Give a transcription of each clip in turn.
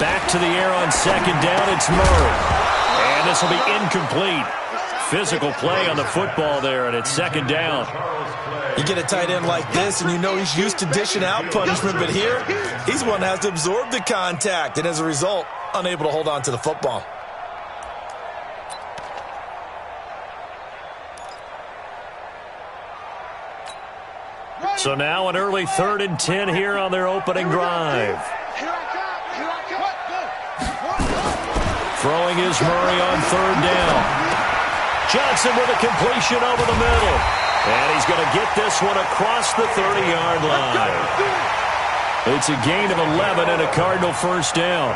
Back to the air on second down. It's Murray. And this will be incomplete. Physical play on the football there, and it's second down. You get a tight end like this, and you know he's used to dishing out punishment, but here, he's the one that has to absorb the contact, and as a result, unable to hold on to the football. So now an early 3rd and 10 here on their opening drive. Throwing is Murray on 3rd down. Johnson with a completion over the middle. And he's going to get this one across the 30-yard line. It's a gain of 11 and a Cardinal first down.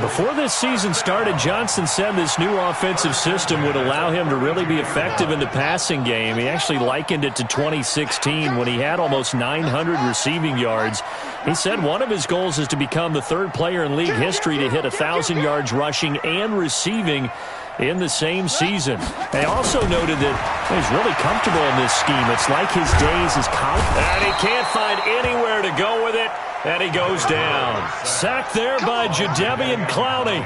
Before this season started, Johnson said this new offensive system would allow him to really be effective in the passing game. He actually likened it to 2016 when he had almost 900 receiving yards. He said one of his goals is to become the 3rd player in league history to hit 1,000 yards rushing and receiving in the same season. They also noted that he's really comfortable in this scheme. It's like his days is counting. And he can't find anywhere to go with it, and he goes down. Sacked there by Jadeveon Clowney.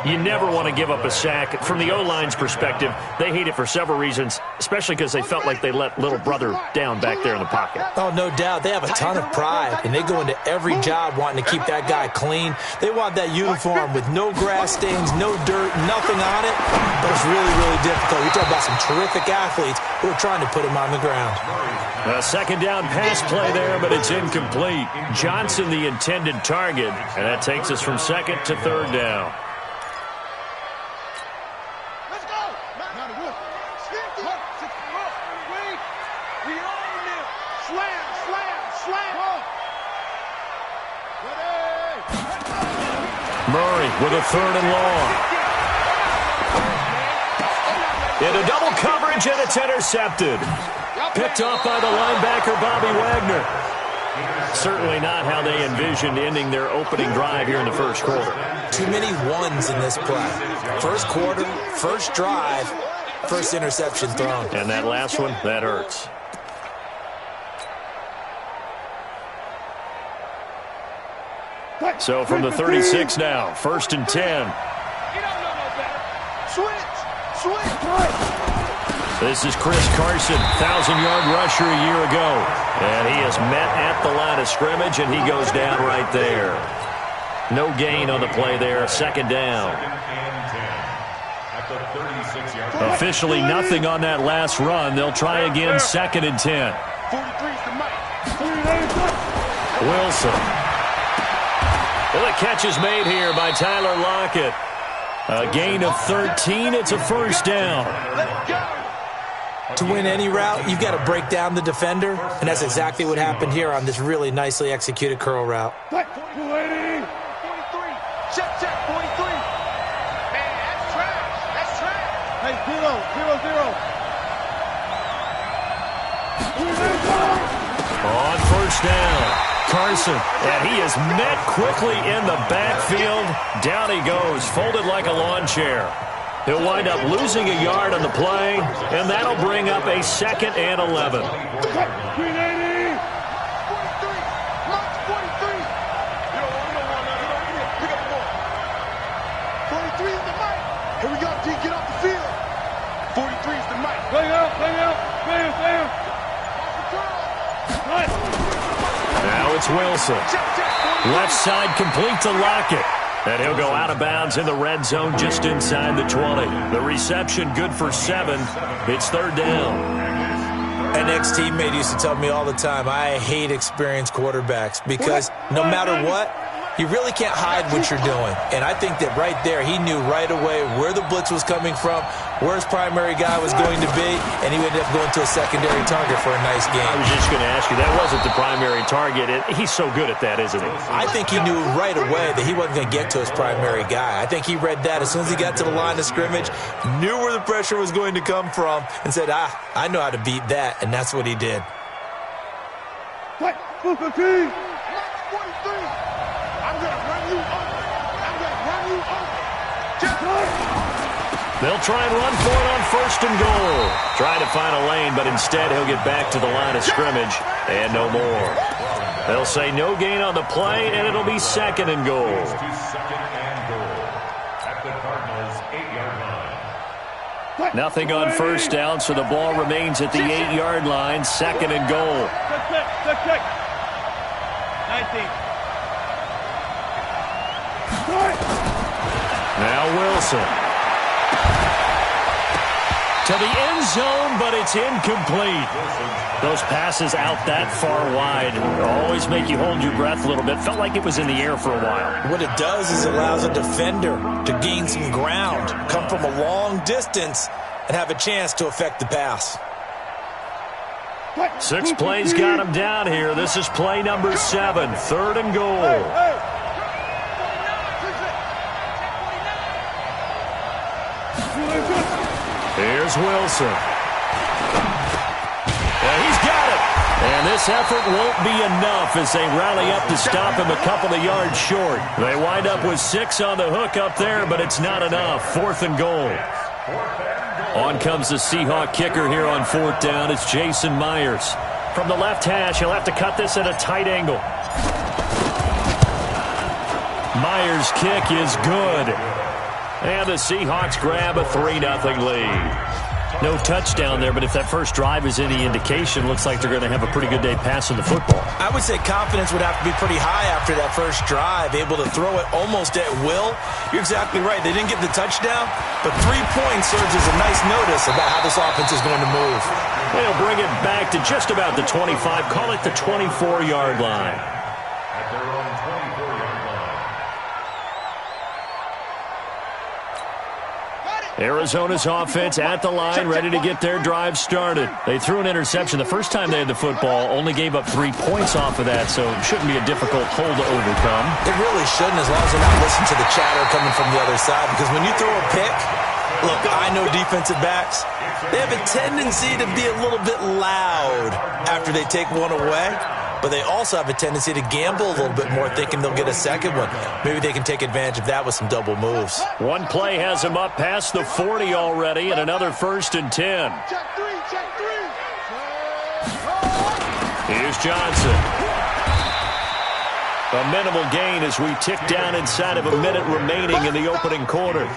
You never want to give up a sack. From the O-line's perspective, they hate it for several reasons, especially because they felt like they let little brother down back there in the pocket. Oh, no doubt. They have a ton of pride, and they go into every job wanting to keep that guy clean. They want that uniform with no grass stains, no dirt, nothing on it. But it's really, really difficult. We talk about some terrific athletes who are trying to put him on the ground. A second down pass play there, but it's incomplete. Johnson the intended target, and that takes us from 2nd to 3rd down. Murray with a 3rd and long. Into double coverage, and it's intercepted. Picked off by the linebacker, Bobby Wagner. Certainly not how they envisioned ending their opening drive here in the first quarter. Too many ones in this play. First quarter, first drive, first interception thrown. And that last one, that hurts. So from the 36 now, 1st and 10. This is Chris Carson, 1,000-yard rusher a year ago. And he is met at the line of scrimmage, and he goes down right there. No gain on the play there, 2nd down. Officially nothing on that last run. They'll try again, 2nd and 10. Wilson. Well, the catch is made here by Tyler Lockett. A gain of 13. It's a first down. To win any route, you've got to break down the defender, and that's exactly what happened here on this really nicely executed curl route. Check, 43. Man, that's trash. That's trash. Hey, 0-0-0. On first down. Carson, and he is met quickly in the backfield. Down he goes, folded like a lawn chair. He'll wind up losing a yard on the play, and that'll bring up a 2nd and 11. Here we go, D, get off the field. 43 is the mic. Play out. Now it's Wilson. Left side complete to Lockett. And he'll go out of bounds in the red zone just inside the 20. The reception good for 7. It's 3rd down. An ex-teammate used to tell me all the time, I hate experienced quarterbacks because no matter what, you really can't hide what you're doing. And I think that right there, he knew right away where the blitz was coming from, where his primary guy was going to be, and he ended up going to a secondary target for a nice game. I was just going to ask you, that wasn't the primary target. He's so good at that, isn't he? I think he knew right away that he wasn't going to get to his primary guy. I think he read that as soon as he got to the line of scrimmage, knew where the pressure was going to come from, and said, I know how to beat that, and that's what he did. They'll try and run for it on 1st and goal. Trying to find a lane, but instead he'll get back to the line of scrimmage and no more. They'll say no gain on the play, and it'll be 2nd and goal. Nothing on 1st down, so the ball remains at the 8-yard line. 2nd and goal. 19. Now Wilson. To the end zone, but it's incomplete. Those passes out that far wide always make you hold your breath a little bit. Felt like it was in the air for a while. What it does is it allows a defender to gain some ground, come from a long distance, and have a chance to affect the pass. 6 plays got him down here. This is play number 7, 3rd and goal. Here's Wilson. And he's got it. And this effort won't be enough as they rally up to stop him a couple of yards short. They wind up with 6 on the hook up there, but it's not enough. 4th and goal. On comes the Seahawk kicker here on 4th down. It's Jason Myers. From the left hash, he'll have to cut this at a tight angle. Myers' kick is good. And the Seahawks grab a 3-0 lead. No touchdown there, but if that first drive is any indication, looks like they're going to have a pretty good day passing the football. I would say confidence would have to be pretty high after that first drive, able to throw it almost at will. You're exactly right. They didn't get the touchdown, but 3 points serves as a nice notice about how this offense is going to move. They'll bring it back to just about the 25, call it the 24-yard line. Arizona's offense at the line, ready to get their drive started. They threw an interception the first time they had the football, only gave up 3 points off of that, so it shouldn't be a difficult hole to overcome. It really shouldn't, as long as they're not listening to the chatter coming from the other side, because when you throw a pick, look, I know defensive backs, they have a tendency to be a little bit loud after they take one away. But they also have a tendency to gamble a little bit more, thinking they'll get a second one. Maybe they can take advantage of that with some double moves. One play has them up past the 40 already, and another 1st and 10. Check 3, check 3. Here's Johnson. A minimal gain as we tick down inside of a minute remaining in the opening quarter.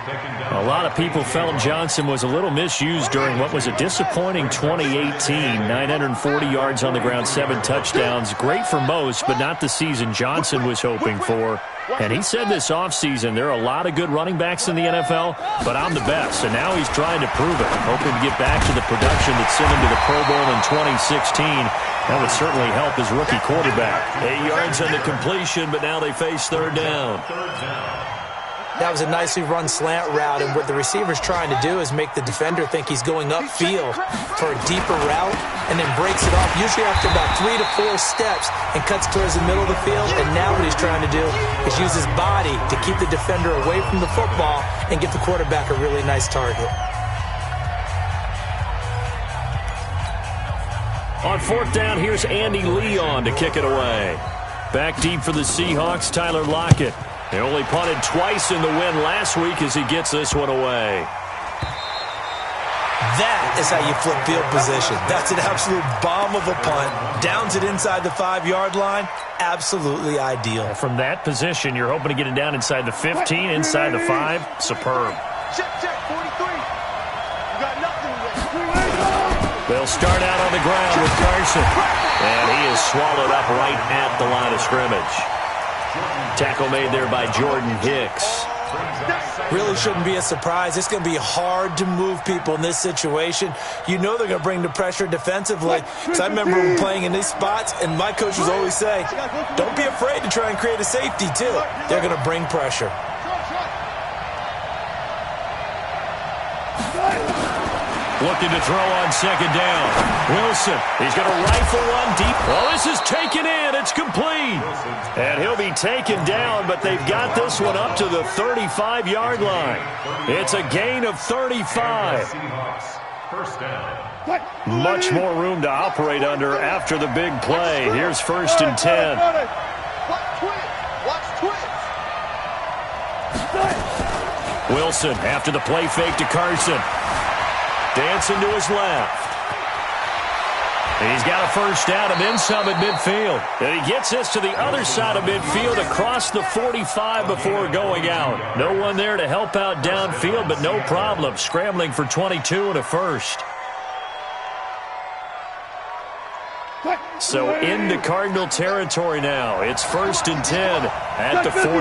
A lot of people felt Johnson was a little misused during what was a disappointing 2018. 940 yards on the ground, 7 touchdowns. Great for most, but not the season Johnson was hoping for. And he said this offseason, there are a lot of good running backs in the NFL, but I'm the best. And now he's trying to prove it, hoping to get back to the production that sent him to the Pro Bowl in 2016. That would certainly help his rookie quarterback. 8 yards on the completion, but now they face 3rd down. That was a nicely run slant route, and what the receiver's trying to do is make the defender think he's going upfield for a deeper route, and then breaks it off, usually after about 3 to 4 steps, and cuts towards the middle of the field. And now what he's trying to do is use his body to keep the defender away from the football and give the quarterback a really nice target. On 4th down, here's Andy Leon to kick it away. Back deep for the Seahawks, Tyler Lockett. They only punted twice in the win last week as he gets this one away. That is how you flip field position. That's an absolute bomb of a punt. Downs it inside the 5-yard line. Absolutely ideal. From that position, you're hoping to get it down inside the 15, inside the 5. Superb. Check, 43. You got nothing with They'll start out on the ground with Carson. And he is swallowed up right at the line of scrimmage. Tackle made there by Jordan Hicks. Really shouldn't be a surprise. It's going to be hard to move people in this situation. You know they're going to bring the pressure defensively. Because I remember playing in these spots, and my coaches always say, don't be afraid to try and create a safety, too. They're going to bring pressure. Looking to throw on 2nd down. Wilson, he's going to rifle one deep. Oh, this is taken in. It's complete. And he'll be taken down, but they've got this one up to the 35-yard line. It's a gain of 35. Much more room to operate under after the big play. Here's 1st and 10. Wilson after the play fake to Carson. Dancing to his left. He's got a first down and then some at midfield. And he gets this to the other side of midfield across the 45 before going out. No one there to help out downfield, but no problem. Scrambling for 22 and a first. So into Cardinal territory now. It's 1st and 10 at the 43.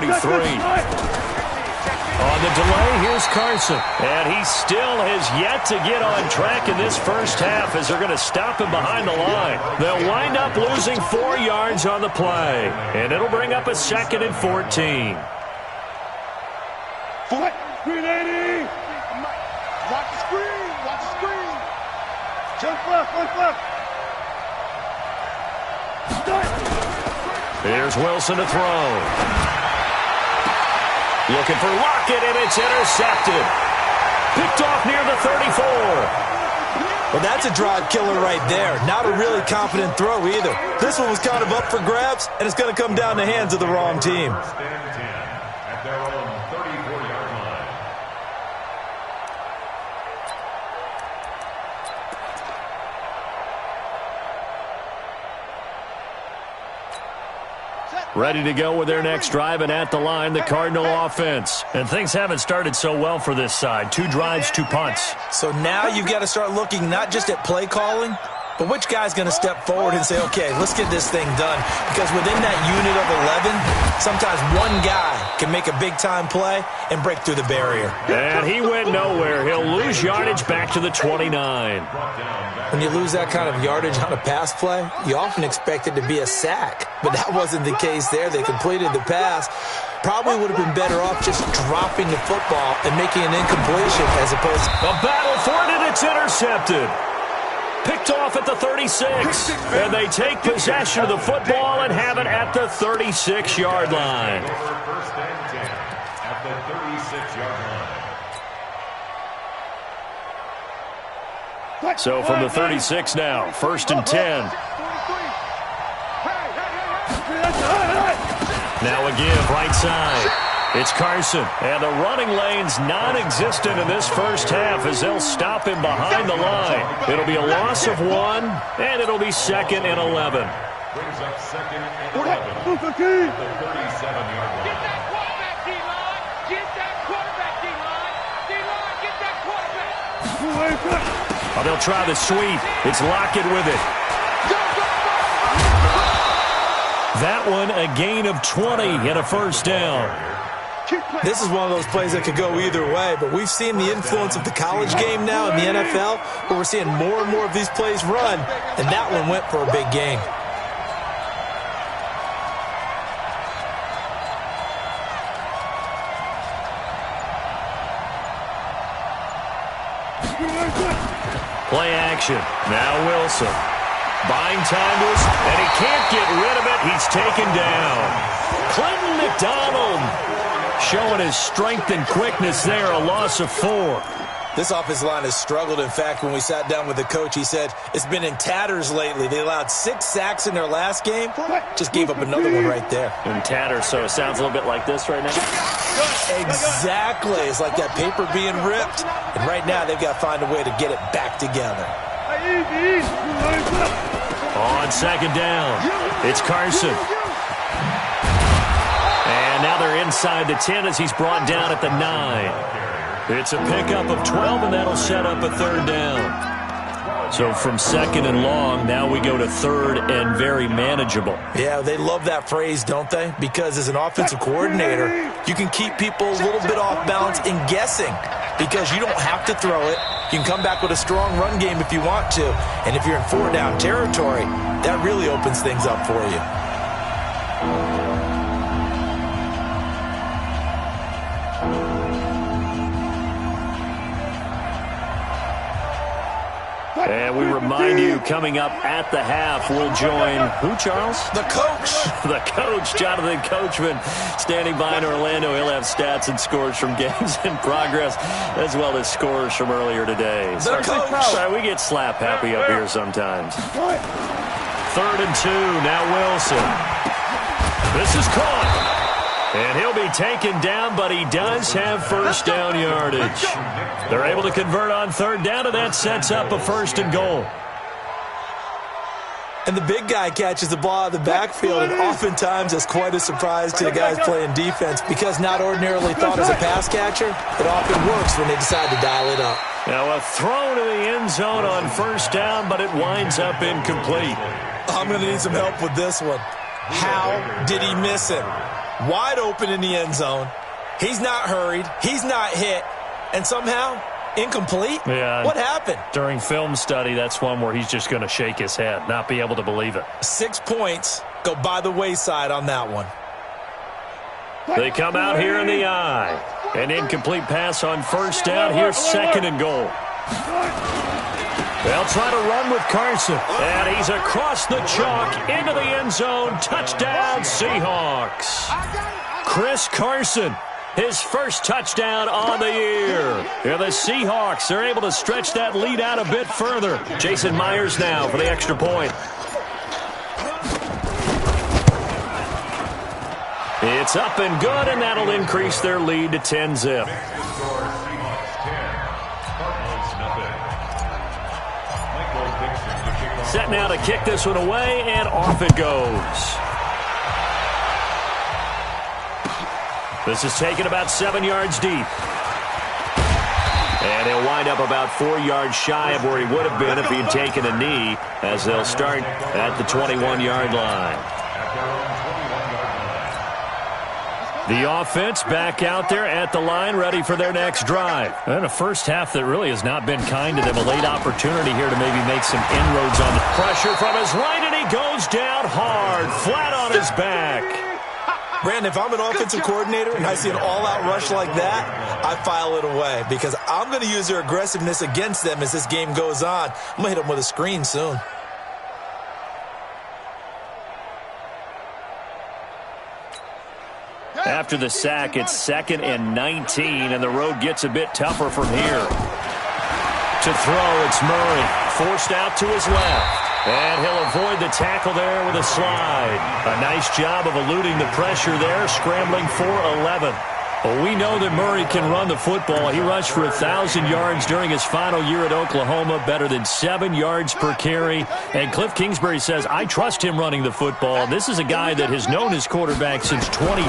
On the delay, here's Carson. And he still has yet to get on track in this first half as they're going to stop him behind the line. They'll wind up losing 4 yards on the play. And it'll bring up a 2nd and 14. Screen 80. Watch the screen. Watch the screen. Jump left. Here's Wilson to throw. Looking for Lockett, and it's intercepted. Picked off near the 34. Well, that's a drive killer right there. Not a really confident throw either. This one was kind of up for grabs, and it's going to come down the hands of the wrong team. At their own 34-yard line. Ready to go with their next drive, and at the line, the Cardinal offense. And things haven't started so well for this side. 2 drives, 2 punts. So now you've got to start looking not just at play calling, but which guy's going to step forward and say, okay, let's get this thing done. Because within that unit of 11, sometimes one guy can make a big-time play and break through the barrier. And he went nowhere. He'll lose yardage back to the 29. When you lose that kind of yardage on a pass play, you often expect it to be a sack. But that wasn't the case there. They completed the pass. Probably would have been better off just dropping the football and making an incompletion as opposed to... A battle for it, and it's intercepted. Picked off at the 36. And they take possession of the football and have it at the 36-yard line. First and 10 at the 36-yard line. So from the 36 now, 1st and 10. Now a give, right side. It's Carson, and the running lane's non-existent in this first half as they'll stop him behind the line. It'll be a loss of 1, and it'll be 2nd and 11. Brings up 2nd and 11 at the 37-yard line. Get that quarterback, D-line. Get that quarterback, D-line. D-line, get that quarterback. Oh, they'll try the sweep. It's Lockett with it. That one, a gain of 20 and a first down. This is one of those plays that could go either way, but we've seen the influence of the college game now in the NFL, where we're seeing more and more of these plays run, and that one went for a big gain. Play action. Now Wilson. Buying time to us, and he can't get rid of it. He's taken down. Clinton McDonald showing his strength and quickness there, a loss of 4. This offensive line has struggled. In fact, when we sat down with the coach, he said it's been in tatters lately. They allowed 6 sacks in their last game. Just gave up another one right there. In tatters, so it sounds a little bit like this right now. Exactly. It's like that paper being ripped. And right now, they've got to find a way to get it back together. On 2nd down, it's Carson. And now they're inside the 10 as he's brought down at the 9. It's a pickup of 12, and that'll set up a 3rd down. So from 2nd and long, now we go to 3rd and very manageable. Yeah, they love that phrase, don't they? Because as an offensive coordinator, you can keep people a little bit off balance in guessing because you don't have to throw it. You can come back with a strong run game if you want to. And if you're in 4-down territory, that really opens things up for you. And we remind you, coming up at the half, we'll join who, Charles? The coach. The coach, Jonathan Coachman, standing by in Orlando. He'll have stats and scores from games in progress, as well as scores from earlier today. The coach. Sorry, we get slap happy up here sometimes. 3rd and 2, now Wilson. This is caught. And he'll be taken down, but he does have first down yardage. They're able to convert on 3rd down, and that sets up a 1st and goal. And the big guy catches the ball out of the backfield, and oftentimes it's quite a surprise to the guys playing defense because not ordinarily thought as a pass catcher, it often works when they decide to dial it up. Now a throw to the end zone on first down, but it winds up incomplete. I'm going to need some help with this one. How did he miss him? Wide open in the end zone. He's not hurried. He's not hit. And somehow, incomplete? Yeah. What happened? During film study, that's one where he's just going to shake his head, not be able to believe it. 6 points go by the wayside on that one. They come out here in the eye. An incomplete pass on first down. Here's second and goal. They'll try to run with Carson. And he's across the chalk into the end zone. Touchdown, Seahawks. Chris Carson, his first touchdown on the year. And the Seahawks are able to stretch that lead out a bit further. Jason Myers now for the extra point. It's up and good, and that'll increase their lead to 10-zip. Set now to kick this one away, and off it goes. This is taken about 7 yards deep. And he'll wind up about 4 yards shy of where he would have been if he had taken a knee, as they'll start at the 21-yard line. The offense back out there at the line, ready for their next drive. And a first half that really has not been kind to them. A late opportunity here to maybe make some inroads on the pressure from his right, and he goes down hard, flat on his back. Brandon, if I'm an offensive coordinator and I see an all-out rush like that, I file it away because I'm going to use their aggressiveness against them as this game goes on. I'm going to hit them with a screen soon. After the sack, it's 2nd and 19, and the road gets a bit tougher from here. To throw, it's Murray, forced out to his left. And he'll avoid the tackle there with a slide. A nice job of eluding the pressure there, scrambling for 11. Well, we know that Murray can run the football. He rushed for 1,000 yards during his final year at Oklahoma, better than 7 yards per carry. And Cliff Kingsbury says, I trust him running the football. This is a guy that has known his quarterback since 2012.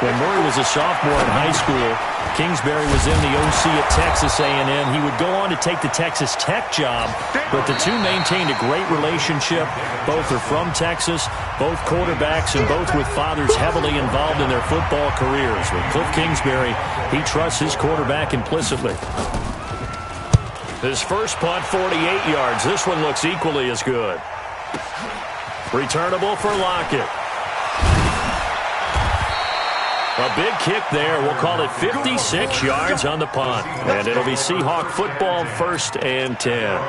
When Murray was a sophomore in high school, Kingsbury was in the OC at Texas A&M. He would go on to take the Texas Tech job, but the two maintained a great relationship. Both are from Texas, both quarterbacks, and both with fathers heavily involved in their football careers. With Cliff Kingsbury, he trusts his quarterback implicitly. His first punt, 48 yards. This one looks equally as good. Returnable for Lockett. A big kick there. We'll call it 56 yards on the punt. And it'll be Seahawk football, 1st and 10.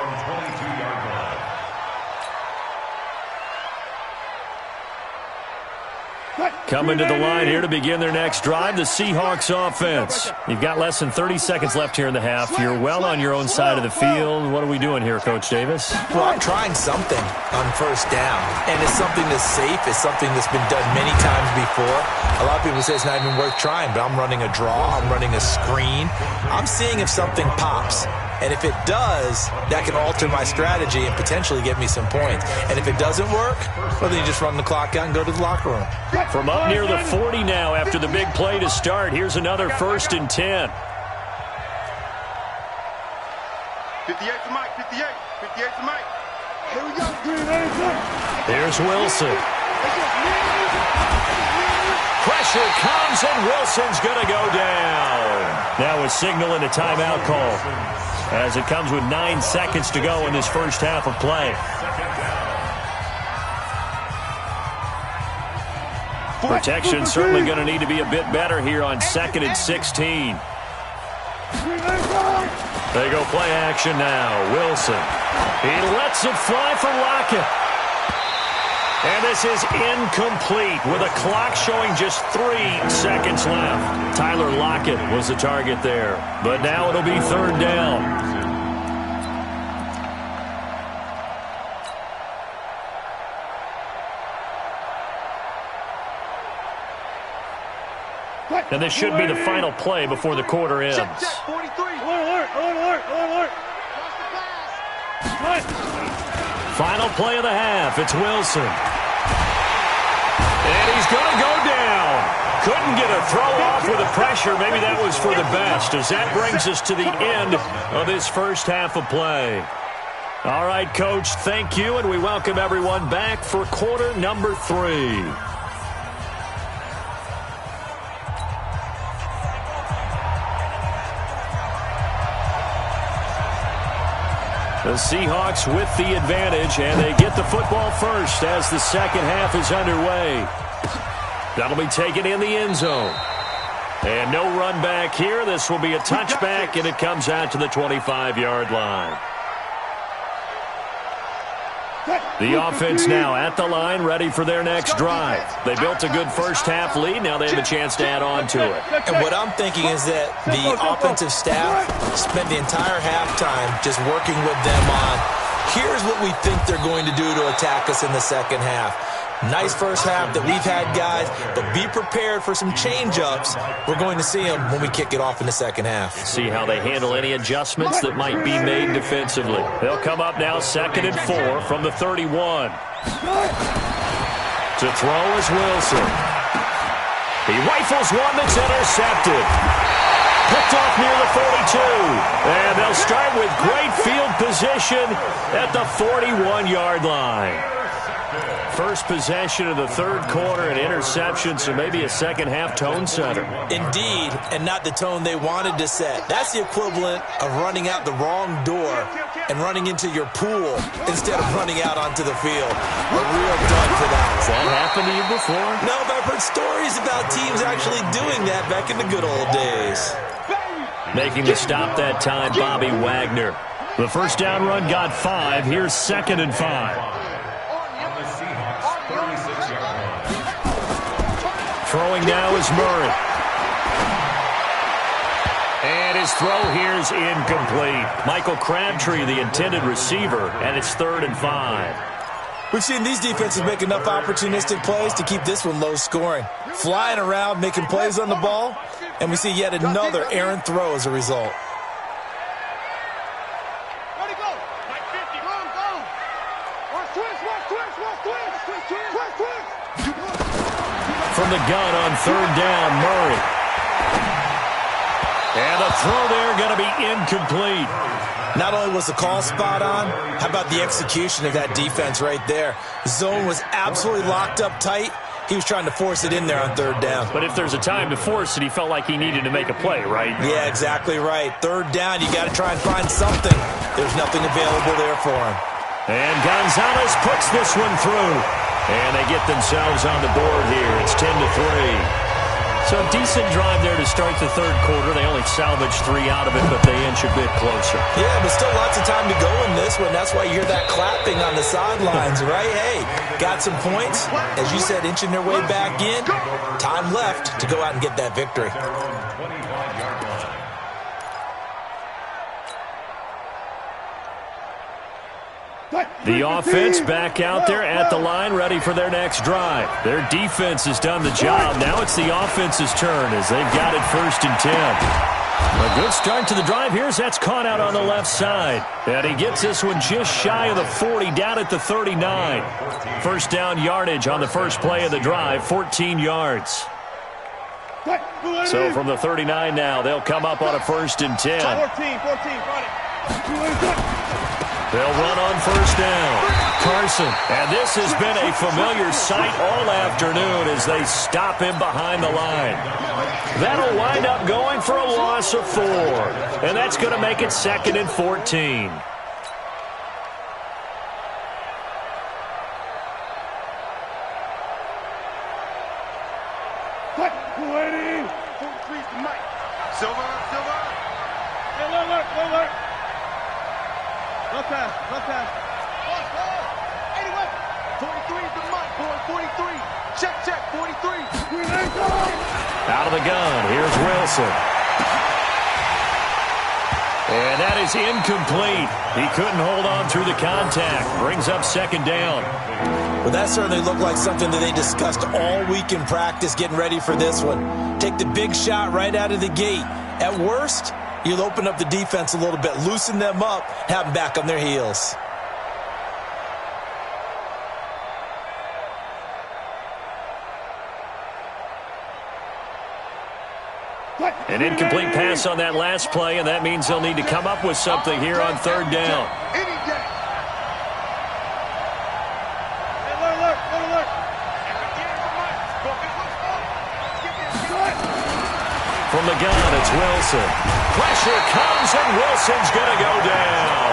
Coming to the line here to begin their next drive, the Seahawks offense. You've got less than 30 seconds left here in the half. You're well on your own side of the field. What are we doing here, Coach Davis? Well, I'm trying something on first down, and it's something that's safe. It's something that's been done many times before. A lot of people say it's not even worth trying, but I'm running a draw. I'm running a screen. I'm seeing if something pops. And if it does, that can alter my strategy and potentially get me some points. And if it doesn't work, well, then you just run the clock out and go to the locker room. From up near the 40 now after the big play to start. Here's another 1st and 10. 58 to Mike, 58. 58 to Mike. Here we go. Here's Wilson. Pressure comes, and Wilson's going to go down. Now a signal and a timeout call, as it comes with 9 seconds to go in this first half of play. Protection certainly going to need to be a bit better here on 2nd and 16. They go play action now. Wilson. He lets it fly for Lockett. And this is incomplete with a clock showing just 3 seconds left. Tyler Lockett was the target there. But now it'll be 3rd down. And this should be the final play before the quarter ends. Check, 43. Alert. Final play of the half. It's Wilson. And he's going to go down. Couldn't get a throw off with the pressure. Maybe that was for the best, as that brings us to the end of this first half of play. All right, Coach, thank you, and we welcome everyone back for quarter number 3. The Seahawks with the advantage, and they get the football first as the second half is underway. That'll be taken in the end zone. And no run back here. This will be a touchback, and it comes out to the 25-yard line. The offense now at the line, ready for their next drive. They built a good first-half lead. Now they have a chance to add on to it. And what I'm thinking is that the offensive staff spent the entire halftime just working with them on, here's what we think they're going to do to attack us in the second half. Nice first half that we've had, guys, but be prepared for some change-ups. We're going to see them when we kick it off in the second half. See how they handle any adjustments that might be made defensively. They'll come up now 2nd and 4 from the 31. To throw is Wilson. He rifles one that's intercepted. Picked off near the 42. And they'll start with great field position at the 41-yard line. First possession of the third quarter, an interception, so maybe a second-half tone setter. Indeed, and not the tone they wanted to set. That's the equivalent of running out the wrong door and running into your pool instead of running out onto the field. A real dud for that. Has that happened to you before? No, but I've heard stories about teams actually doing that back in the good old days. Making the stop that time, Bobby Wagner. The first down run got 5. Here's 2nd and 5. Throwing now is Murray. And his throw here is incomplete. Michael Crabtree, the intended receiver, and it's 3rd and 5. We've seen these defenses make enough opportunistic plays to keep this one low scoring. Flying around, making plays on the ball, and we see yet another errant throw as a result. From the gun on 3rd down, Murray. And the throw there going to be incomplete. Not only was the call spot on, how about the execution of that defense right there? The zone was absolutely locked up tight. He was trying to force it in there on 3rd down. But if there's a time to force it, he felt like he needed to make a play, right? Yeah, exactly right. 3rd down, you got to try and find something. There's nothing available there for him. And Gonzalez puts this one through. And they get themselves on the board here. It's 10-3. So a decent drive there to start the third quarter. They only salvaged 3 out of it, but they inch a bit closer. Yeah, but still lots of time to go in this one. That's why you hear that clapping on the sidelines, right? Hey, got some points. As you said, inching their way back in. Time left to go out and get that victory. The offense back out there at the line, ready for their next drive. Their defense has done the job. Now it's the offense's turn as they've got it 1st and 10. A good start to the drive. Here's that's caught out on the left side. And he gets this one just shy of the 40, down at the 39. First down yardage on the first play of the drive, 14 yards. So from the 39 now, they'll come up on a 1st and 10. 14, run it. They'll run on 1st down. Carson. And this has been a familiar sight all afternoon as they stop him behind the line. That'll wind up going for a loss of 4. And that's going to make it 2nd and 14. Silver. Hey, look. No pass. 81. 43 is the mark, boy. 43. Check. 43. Out of the gun. Here's Wilson. And that is incomplete. He couldn't hold on through the contact. Brings up 2nd down. Well, that certainly looked like something that they discussed all week in practice getting ready for this one. Take the big shot right out of the gate. At worst, you'll open up the defense a little bit, loosen them up, have them back on their heels. An incomplete pass on that last play, and that means they'll need to come up with something here on third down. From the gun, it's Wilson. Pressure comes, and Wilson's going to go down.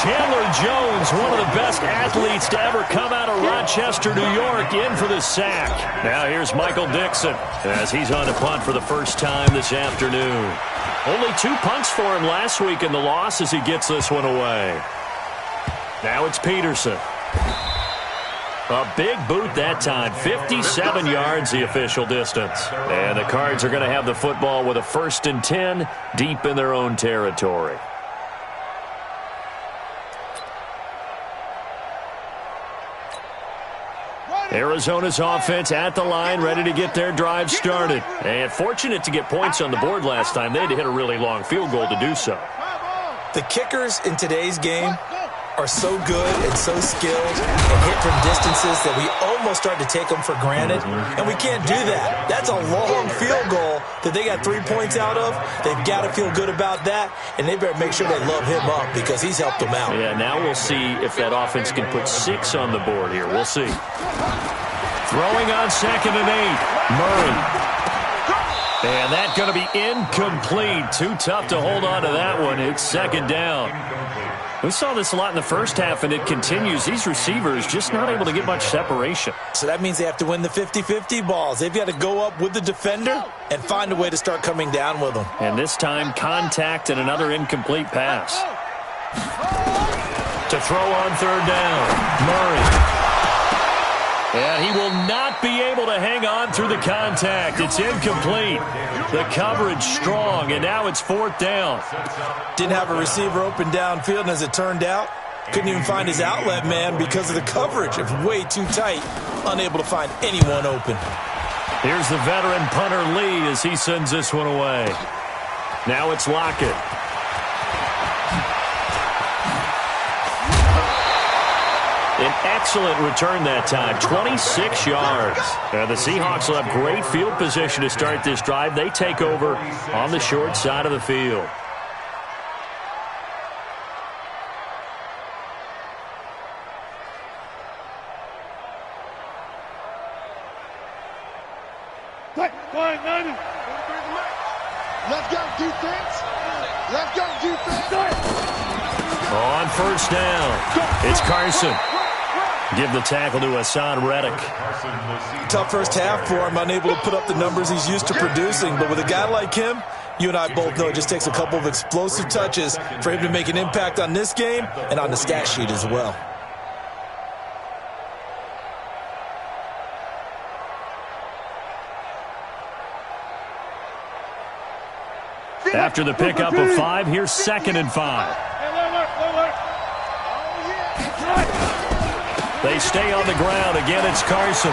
Chandler Jones, one of the best athletes to ever come out of Rochester, New York, in for the sack. Now here's Michael Dixon as he's on to punt for the first time this afternoon. Only 2 punts for him last week in the loss as he gets this one away. Now it's Peterson. A big boot that time, 57 yards the official distance. And the Cards are going to have the football with a 1st and 10 deep in their own territory. Arizona's offense at the line, ready to get their drive started. And fortunate to get points on the board last time. They had to hit a really long field goal to do so. The kickers in today's game are so good and so skilled and hit from distances that we almost start to take them for granted, and we can't do that. That's a long field goal that they got 3 points out of. They've got to feel good about that, and they better make sure they love him up because he's helped them out. Yeah, now we'll see if that offense can put 6 on the board here. We'll see. Throwing on 2nd and 8, Murray. And that's going to be incomplete. Too tough to hold on to that one. It's 2nd down. We saw this a lot in the first half, and it continues. These receivers just not able to get much separation. So that means they have to win the 50-50 balls. They've got to go up with the defender and find a way to start coming down with them. And this time, contact and another incomplete pass. To throw on 3rd down, Murray. And he will not be able to hang on through the contact. It's incomplete. The coverage strong, and now it's 4th down. Didn't have a receiver open downfield, and as it turned out, couldn't even find his outlet man because of the coverage. It was way too tight, unable to find anyone open. Here's the veteran punter Lee as he sends this one away. Now it's Lockett. An excellent return that time, 26 yards. The Seahawks will have great field position to start this drive. They take over on the short side of the field. Let's go, defense. Let's go, defense. On 1st down, it's Carson. Give the tackle to Hassan Reddick. Tough first half for him, unable to put up the numbers he's used to producing. But with a guy like him, you and I both know it just takes a couple of explosive touches for him to make an impact on this game and on the stat sheet as well. After the pickup of 5, here's 2nd and 5. They stay on the ground. Again, it's Carson.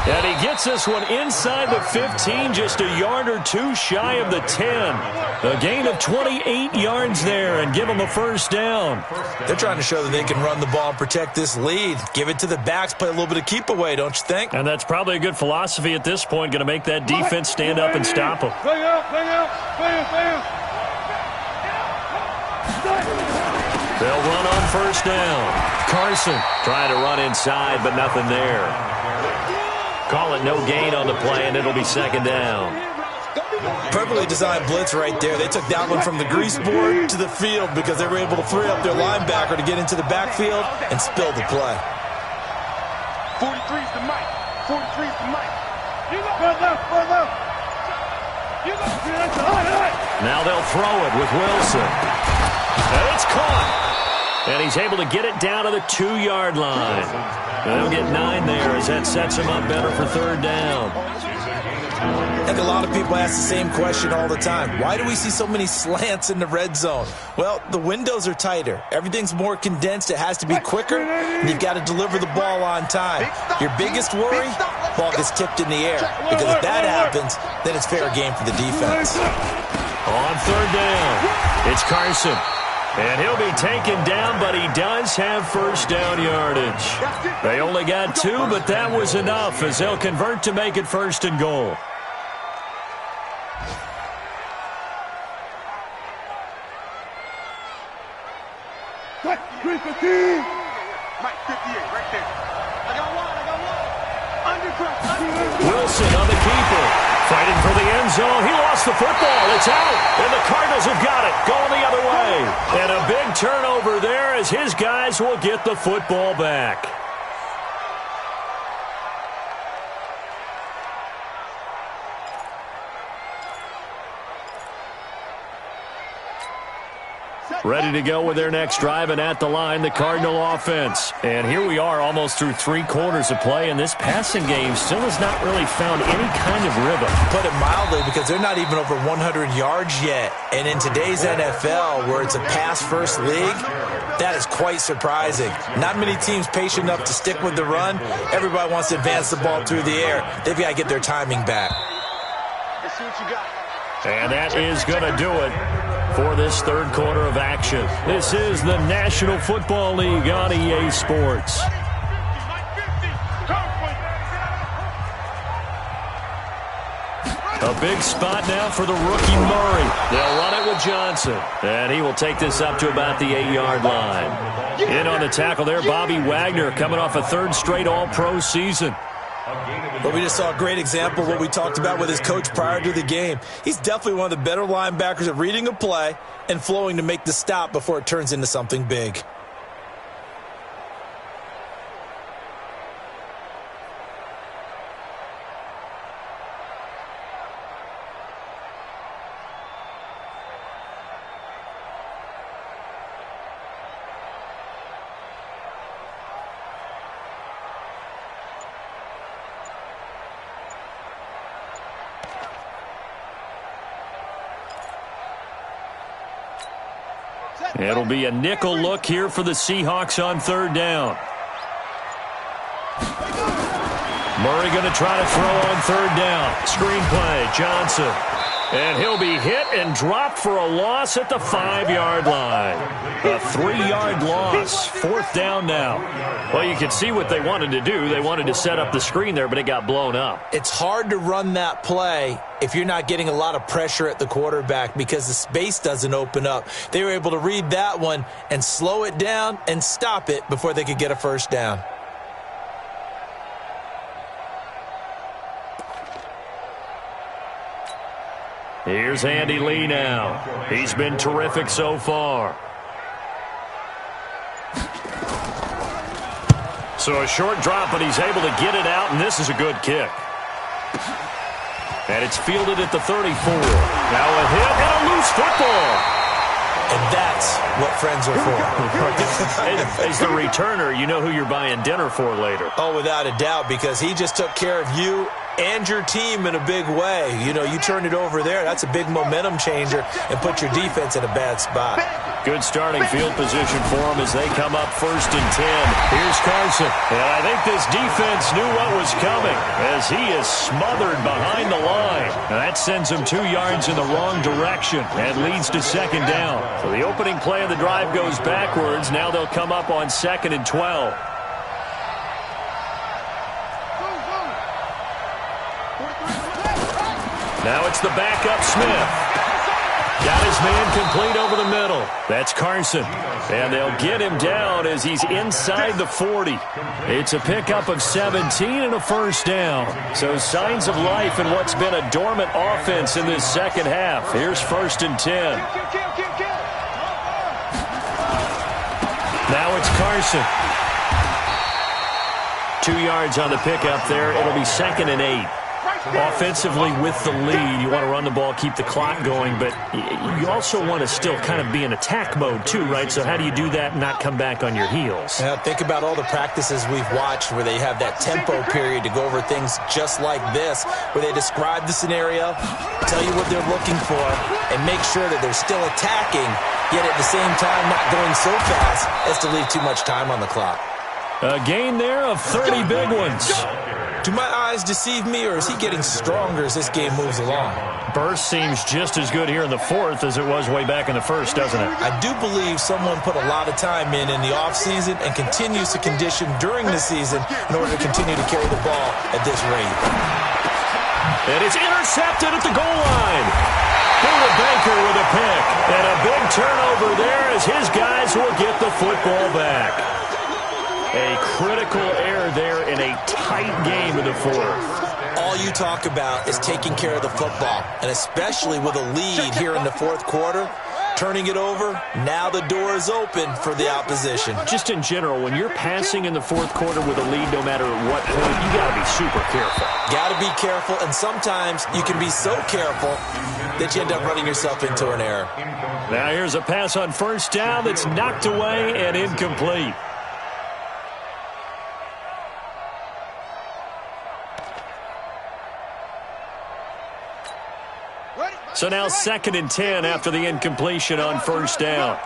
And he gets this one inside the 15, just a yard or 2 shy of the 10. A gain of 28 yards there and give them a 1st down. They're trying to show that they can run the ball and protect this lead. Give it to the backs, play a little bit of keep away, don't you think? And that's probably a good philosophy at this point, going to make that defense stand up and stop them. They'll run on 1st down. Carson trying to run inside, but nothing there. Call it no gain on the play, and it'll be 2nd down. Perfectly designed blitz right there. They took that one from the grease board to the field because they were able to free up their linebacker to get into the backfield and spill the play. 43's the mic. 43's the mic. Now they'll throw it with Wilson. And it's caught. And he's able to get it down to the 2-yard line. They'll get 9 there as that sets him up better for 3rd down. And a lot of people ask the same question all the time. Why do we see so many slants in the red zone? Well, the windows are tighter. Everything's more condensed. It has to be quicker. And you've got to deliver the ball on time. Your biggest worry, ball gets tipped in the air. Because if that happens, then it's fair game for the defense. On 3rd down, it's Carson. And he'll be taken down, but he does have first down yardage. They only got 2, but that was enough as they'll convert to make it 1st and goal. Wilson on the keeper. Fighting for the end zone. He lost the football. It's out. And the Cardinals have got it. Going the other way. And a big turnover there as his guys will get the football back. Ready to go with their next drive, and at the line, the Cardinal offense. And here we are almost through 3 quarters of play, and this passing game still has not really found any kind of rhythm. Put it mildly, because they're not even over 100 yards yet. And in today's NFL, where it's a pass-first league, that is quite surprising. Not many teams patient enough to stick with the run. Everybody wants to advance the ball through the air. They've got to get their timing back. Let's see what you got. And that is going to do it for this 3rd quarter of action. This is the National Football League on EA Sports. A big spot now for the rookie Murray. They'll run it with Johnson. And he will take this up to about the 8-yard line. In on the tackle there, Bobby Wagner coming off a 3rd straight All-Pro season. But we just saw a great example of what we talked about with his coach prior to the game. He's definitely one of the better linebackers at reading a play and flowing to make the stop before it turns into something big. It'll be a nickel look here for the Seahawks on 3rd down. Murray going to try to throw on 3rd down. Screen play, Johnson. And he'll be hit and dropped for a loss at the 5-yard line. A 3-yard loss. 4th down now. Well, you can see what they wanted to do. They wanted to set up the screen there, but it got blown up. It's hard to run that play if you're not getting a lot of pressure at the quarterback because the space doesn't open up. They were able to read that one and slow it down and stop it before they could get a 1st down. Here's Andy Lee now. He's been terrific so far. So a short drop, but he's able to get it out, and this is a good kick. And it's fielded at the 34. Now a hit and a loose football. And that's what friends are for. As the returner, you know who you're buying dinner for later. Oh, without a doubt, because he just took care of you and your team in a big way. You know, you turned it over there. That's a big momentum changer and put your defense in a bad spot. Good starting field position for them as they come up 1st and 10. Here's Carson. And I think this defense knew what was coming as he is smothered behind the line. And that sends him 2 yards in the wrong direction and leads to 2nd down. So the opening play of the drive goes backwards. Now they'll come up on 2nd and 12. Now it's the backup Smith. Got his man complete over the middle. That's Carson. And they'll get him down as he's inside the 40. It's a pickup of 17 and a 1st down. So signs of life in what's been a dormant offense in this 2nd half. Here's 1st and 10. Now it's Carson. 2 yards on the pickup there. It'll be 2nd and 8. Offensively with the lead, you want to run the ball, keep the clock going, but you also want to still kind of be in attack mode too, right? So how do you do that and not come back on your heels? Yeah, think about all the practices we've watched where they have that tempo period to go over things just like this, where they describe the scenario, tell you what they're looking for, and make sure that they're still attacking, yet at the same time not going so fast as to leave too much time on the clock. A gain there of 30 big ones. Do my eyes deceive me, or is he getting stronger as this game moves along? Burst seems just as good here in the fourth as it was way back in the first, doesn't it? I do believe someone put a lot of time in the offseason and continues to condition during the season in order to continue to carry the ball at this rate. And it's intercepted at the goal line. Buda Baker with a pick. And a big turnover there as his guys will get the football back. A critical error there in a tight game in the fourth. All you talk about is taking care of the football, and especially with a lead here in the fourth quarter, turning it over, now the door is open for the opposition. Just in general, when you're passing in the fourth quarter with a lead, no matter what point, you got to be super careful. Got to be careful, and sometimes you can be so careful that you end up running yourself into an error. Now here's a pass on first down that's knocked away and incomplete. So now 2nd and 10 after the incompletion on first down.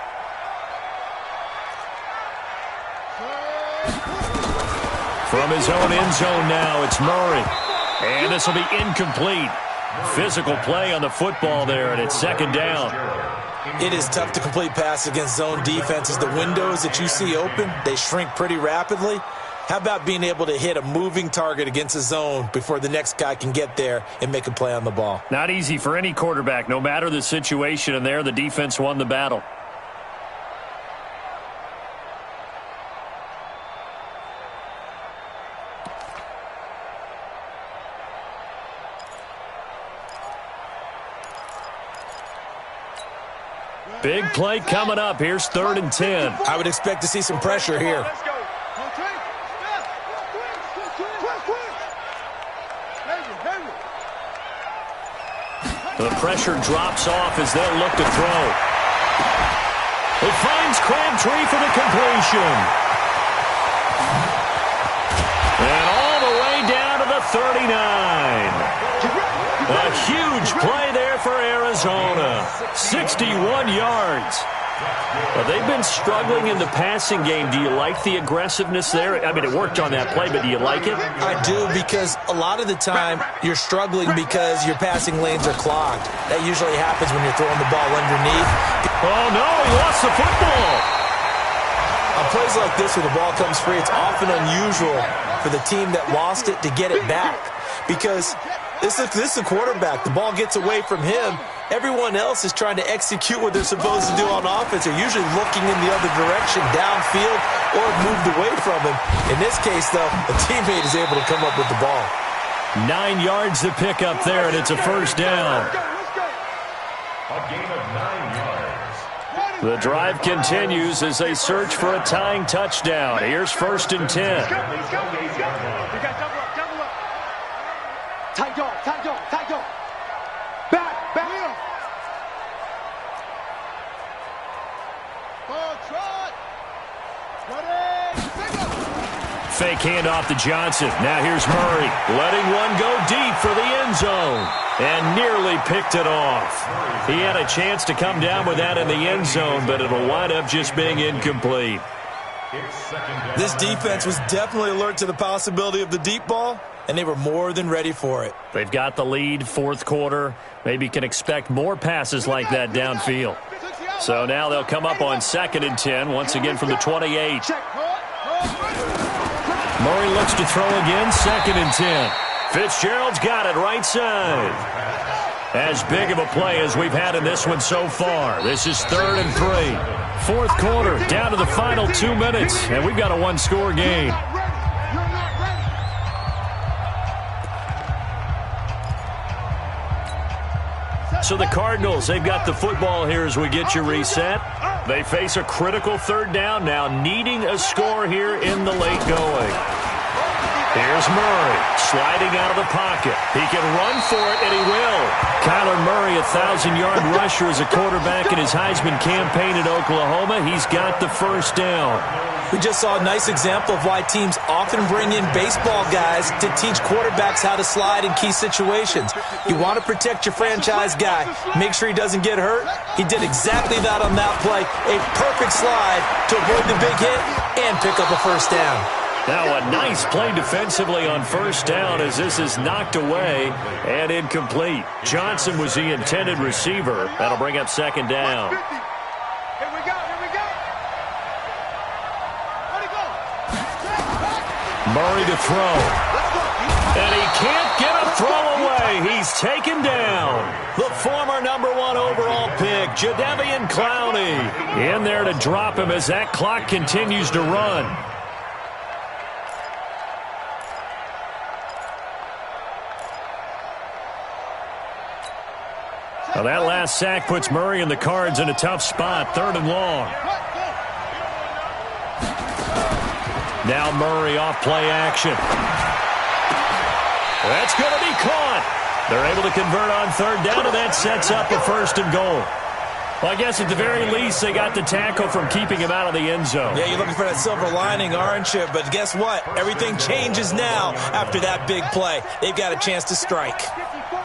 From his own end zone now, it's Murray. And this will be incomplete. Physical play on the football there, and it's 2nd down. It is tough to complete passes against zone defenses. The windows that you see open, they shrink pretty rapidly. How about being able to hit a moving target against a zone before the next guy can get there and make a play on the ball? Not easy for any quarterback, no matter the situation, and there the defense won the battle. Big play coming up. Here's 3rd and 10. I would expect to see some pressure here. The pressure drops off as they'll look to throw. It finds Crabtree for the completion. And all the way down to the 39. A huge play there for Arizona. 61 yards. Well, they've been struggling in the passing game. Do you like the aggressiveness there? I mean, it worked on that play, but do you like it? I do, because a lot of the time you're struggling because your passing lanes are clogged. That usually happens when you're throwing the ball underneath. Oh, no, he lost the football. On plays like this where the ball comes free, it's often unusual for the team that lost it to get it back, because this is a quarterback. The ball gets away from him. Everyone else is trying to execute what they're supposed to do on offense. They're usually looking in the other direction, downfield, or moved away from him. In this case, though, a teammate is able to come up with the ball. 9 yards to pick up there, and it's a first down. A gain of 9 yards. The drive continues as they search for a tying touchdown. Here's 1st and 10. Tight dog, tight dog, tight dog. Back, back. Fake handoff to Johnson. Now here's Murray, letting one go deep for the end zone. And nearly picked it off. He had a chance to come down with that in the end zone, but it'll wind up just being incomplete. This defense was definitely alert to the possibility of the deep ball, and they were more than ready for it. They've got the lead, fourth quarter. Maybe can expect more passes like that downfield. So now they'll come up on 2nd and 10, once again from the 28. Murray looks to throw again, 2nd and 10. Fitzgerald's got it right side. As big of a play as we've had in this one so far. This is 3rd and 3. Fourth quarter, down to the final 2 minutes, and we've got a one-score game. So the Cardinals, they've got the football here as we get you reset. They face a critical 3rd down now, needing a score here in the late going. Here's Murray, sliding out of the pocket. He can run for it, and he will. Kyler Murray, 1,000-yard rusher as a quarterback in his Heisman campaign at Oklahoma. He's got the first down. We just saw a nice example of why teams often bring in baseball guys to teach quarterbacks how to slide in key situations. You want to protect your franchise guy. Make sure he doesn't get hurt. He did exactly that on that play. A perfect slide to avoid the big hit and pick up a first down. Now a nice play defensively on first down as this is knocked away and incomplete. Johnson was the intended receiver. That'll bring up second down. Here we go. Ready, go. Murray to throw. And he can't get a throw away. He's taken down. The former #1 overall pick, Jadeveon Clowney, in there to drop him as that clock continues to run. Well, that last sack puts Murray and the Cards in a tough spot, 3rd and long. Now Murray off play action. That's going to be caught. They're able to convert on 3rd down, and that sets up a 1st and goal. Well, I guess at the very least, they got the tackle from keeping him out of the end zone. Yeah, you're looking for that silver lining, aren't you? But guess what? Everything changes now after that big play. They've got a chance to strike.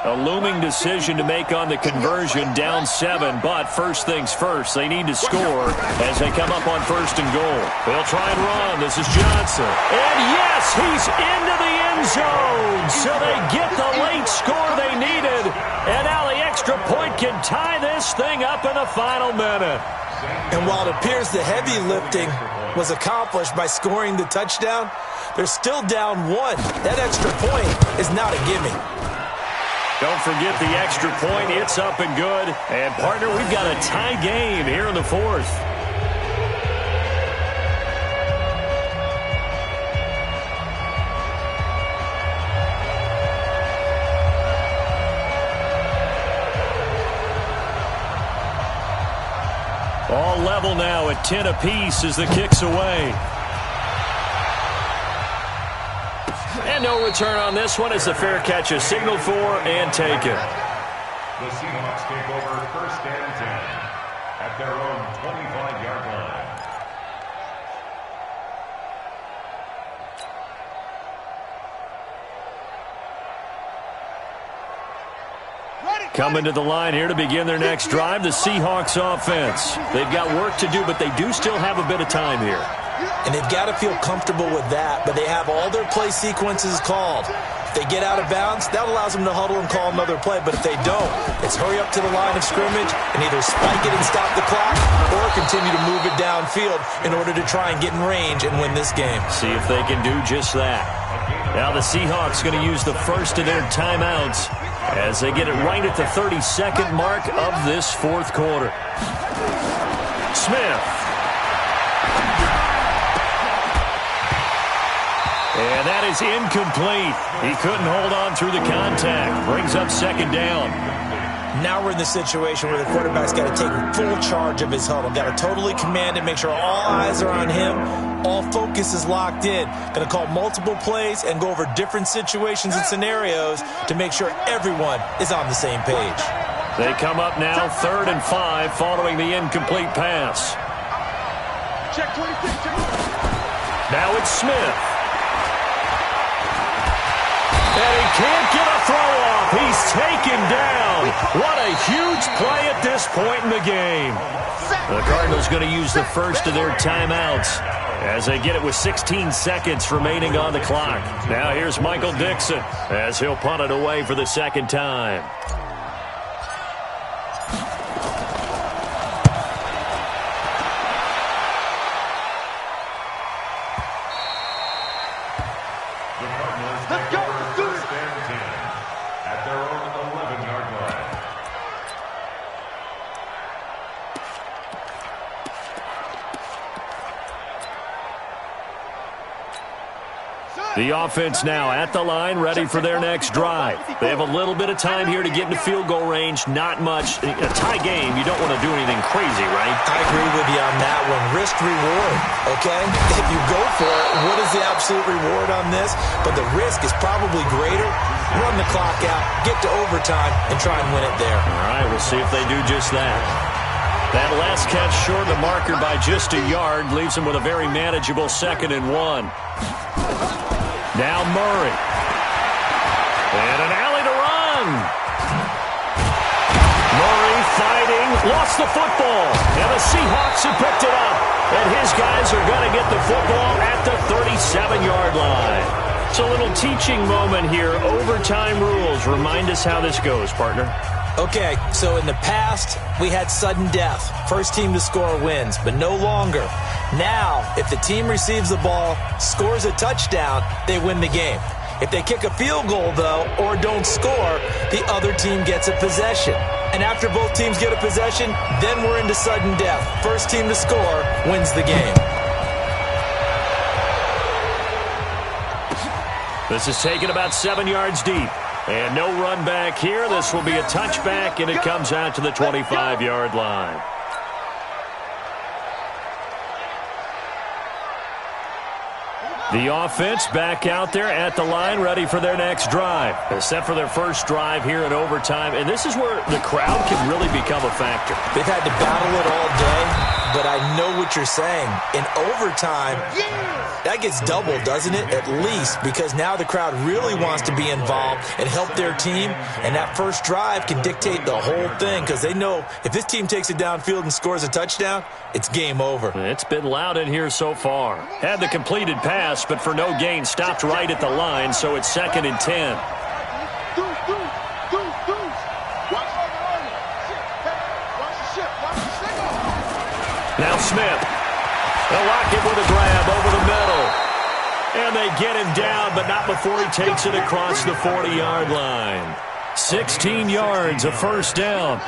A looming decision to make on the conversion, down 7, but first things first, they need to score as they come up on 1st and goal. They'll try and run. This is Johnson. And yes, he's into the end zone. So they get the late score they needed. And now the extra point can tie this thing up in the final minute. And while it appears the heavy lifting was accomplished by scoring the touchdown, they're still down 1. That extra point is not a gimme. Don't forget the extra point. It's up and good. And, partner, we've got a tie game here in the 4th. All level now at 10 apiece as the kick's away. And no return on this one as the fair catch is signaled for and taken. The Seahawks take over 1st and 10 at their own 25-yard line. Coming to the line here to begin their next drive, the Seahawks offense. They've got work to do, but they do still have a bit of time here. And they've got to feel comfortable with that, but they have all their play sequences called. If they get out of bounds, that allows them to huddle and call another play, but if they don't, it's hurry up to the line of scrimmage and either spike it and stop the clock or continue to move it downfield in order to try and get in range and win this game. See if they can do just that. Now the Seahawks going to use the first of their timeouts as they get it right at the 32nd mark of this 4th quarter. Smith. And that is incomplete. He couldn't hold on through the contact. Brings up 2nd down. Now we're in the situation where the quarterback's got to take full charge of his huddle. Got to totally command it, make sure all eyes are on him. All focus is locked in. Going to call multiple plays and go over different situations and scenarios to make sure everyone is on the same page. They come up now 3rd and 5 following the incomplete pass. Check 26. Now it's Smith. And he can't get a throw off. He's taken down. What a huge play at this point in the game. The Cardinals going to use the first of their timeouts as they get it with 16 seconds remaining on the clock. Now here's Michael Dixon as he'll punt it away for the 2nd time. Let's go. At their own 11-yard line. The offense now at the line, ready for their next drive. They have a little bit of time here to get into field goal range, not much. A tie game, you don't want to do anything crazy, right? I agree with you on that one. Risk reward, okay? If you go for it, what is the absolute reward on this? But the risk is probably greater. Run the clock out, get to overtime, and try and win it there. All right, we'll see if they do just that. That last catch short of the marker by just a yard leaves them with a very manageable 2nd and 1. Now Murray. And an alley to run. Murray fighting, lost the football. And the Seahawks have picked it up. And his guys are going to get the football at the 37-yard line. It's a little teaching moment here. Overtime rules. Remind us how this goes, partner. Okay, so in the past, we had sudden death. First team to score wins, but no longer. Now, if the team receives the ball, scores a touchdown, they win the game. If they kick a field goal, though, or don't score, the other team gets a possession. And after both teams get a possession, then we're into sudden death. First team to score wins the game. This is taken about 7 yards deep. And no run back here. This will be a touchback, and it comes out to the 25-yard line. The offense back out there at the line, ready for their next drive. Set for their first drive here in overtime. And this is where the crowd can really become a factor. They've had to battle it all day, but I know what you're saying. In overtime, that gets doubled, doesn't it? At least, because now the crowd really wants to be involved and help their team. And that first drive can dictate the whole thing, because they know if this team takes it downfield and scores a touchdown, it's game over. It's been loud in here so far. Had the completed pass, but for no gain, stopped right at the line, so it's 2nd and 10. Now Smith. They'll lock it with a grab over the middle. And they get him down, but not before he takes it across the 40-yard line. 16 yards, a first down.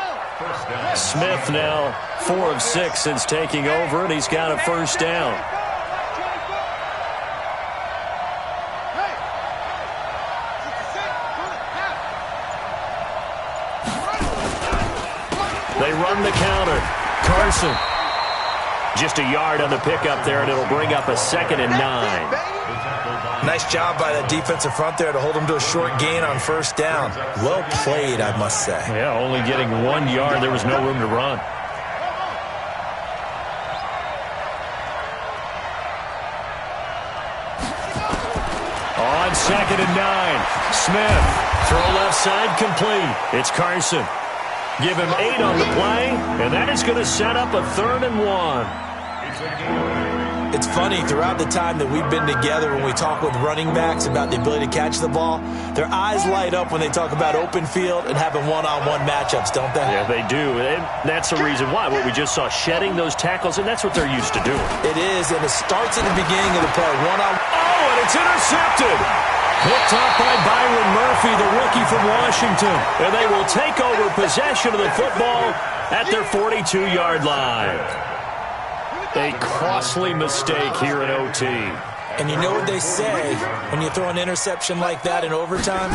Smith now 4 of 6 since taking over, and he's got a first down. They run the counter. Carson. Just a yard on the pickup there, and it'll bring up a 2nd and 9. Nice job by the defensive front there to hold him to a short gain on first down. Well played, I must say. Yeah, only getting 1 yard. There was no room to run. On 2nd and 9, Smith. Throw left side complete. It's Carson. Give him 8 on the play, and that is going to set up a 3rd and 1. It's funny, throughout the time that we've been together, when we talk with running backs about the ability to catch the ball, their eyes light up when they talk about open field and having one-on-one matchups, don't they? Yeah, they do. And that's the reason why. What we just saw, shedding those tackles, and that's what they're used to doing. It is, and it starts at the beginning of the play. Oh, and it's intercepted. Picked up by Byron Murphy, the rookie from Washington. And they will take over possession of the football at their 42-yard line. A costly mistake here in OT. And you know what they say, when you throw an interception like that in overtime,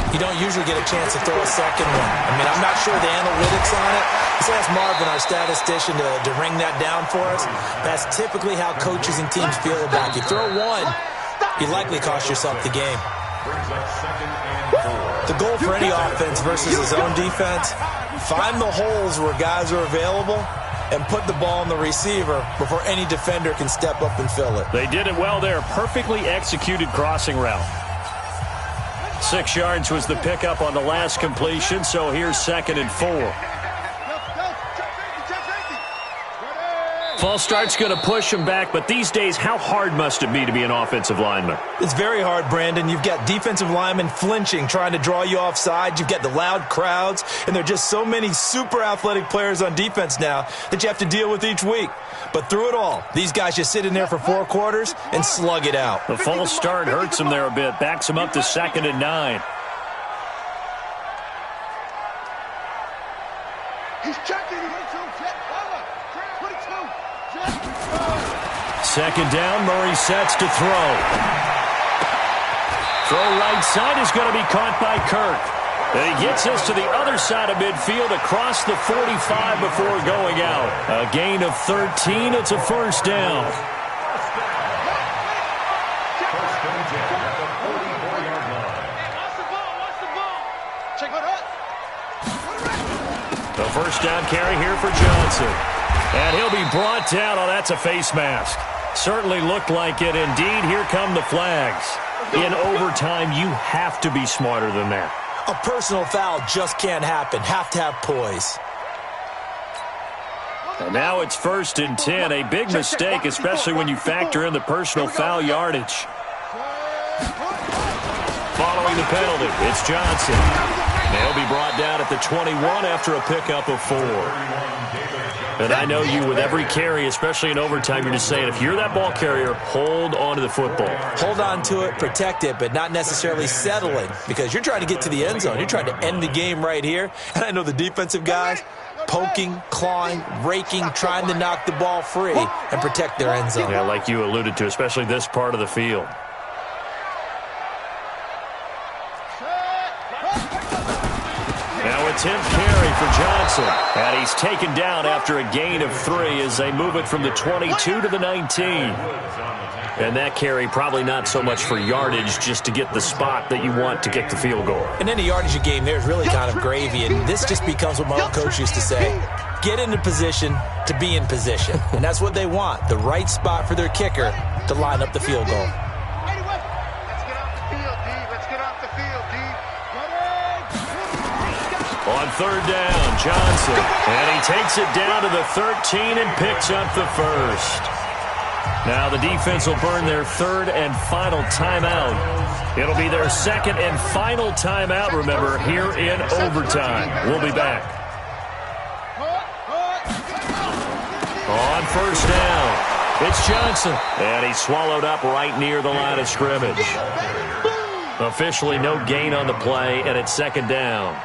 you don't usually get a chance to throw a second one. I mean, I'm not sure the analytics on it. Let's ask Marvin, our statistician, to ring that down for us. That's typically how coaches and teams feel about you. Throw one, you likely cost yourself the game. The goal for any offense versus his own defense, find the holes where guys are available and put the ball on the receiver before any defender can step up and fill it. They did it well there. Perfectly executed crossing route. 6 yards was the pickup on the last completion, so here's 2nd and 4. False start's going to push him back, but these days, how hard must it be to be an offensive lineman? It's very hard, Brandon. You've got defensive linemen flinching, trying to draw you offside. You've got the loud crowds, and there are just so many super athletic players on defense now that you have to deal with each week. But through it all, these guys just sit in there for 4 quarters and slug it out. The false start hurts him there a bit, backs him up to 2nd and 9. He's checking. 2nd down, Murray sets to throw. Throw right side is going to be caught by Kirk. And he gets us to the other side of midfield across the 45 before going out. A gain of 13, it's a first down. The first down carry here for Johnson. And he'll be brought down. Oh, that's a face mask. Certainly looked like it. Indeed, here come the flags. In overtime, you have to be smarter than that. A personal foul just can't happen. Have to have poise. And now it's 1st and 10. A big mistake, especially when you factor in the personal foul yardage. Following the penalty, it's Johnson. They'll be brought down at the 21 after a pickup of 4. And I know you, with every carry, especially in overtime, you're just saying, if you're that ball carrier, hold on to the football. Hold on to it, protect it, but not necessarily settling, because you're trying to get to the end zone. You're trying to end the game right here. And I know the defensive guys, poking, clawing, raking, trying to knock the ball free and protect their end zone. Yeah, like you alluded to, especially this part of the field. Now a 10th carry for Johnson. And he's taken down after a gain of 3 as they move it from the 22 to the 19. And that carry probably not so much for yardage, just to get the spot that you want to get the field goal. And any yardage of game there is really kind of gravy. And this just becomes what my old coach used to say. Get into position to be in position. And that's what they want, the right spot for their kicker to line up the field goal. On 3rd down, Johnson. And he takes it down to the 13 and picks up the 1st. Now the defense will burn their 3rd and final timeout. It'll be their 2nd and final timeout, remember, here in overtime. We'll be back. On 1st down, it's Johnson. And he's swallowed up right near the line of scrimmage. Officially no gain on the play, and it's 2nd down.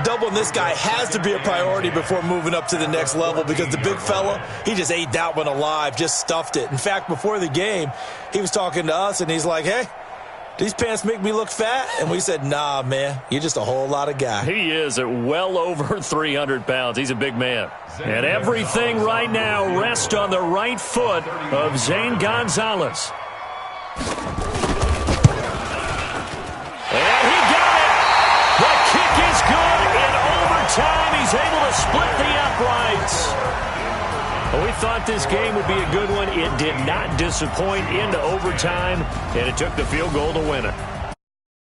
Doubling this guy has to be a priority before moving up to the next level, because the big fella, he just ate that one alive, just stuffed it. In fact, before the game, he was talking to us, and he's like, hey, these pants make me look fat? And we said, nah, man, you're just a whole lot of guy. He is at well over 300 pounds. He's a big man. And everything right now rests on the right foot of Zane Gonzalez. And he got it! The kick is good. In overtime, he's able to split the uprights. Well, we thought this game would be a good one. It did not disappoint into overtime, and it took the field goal to win it.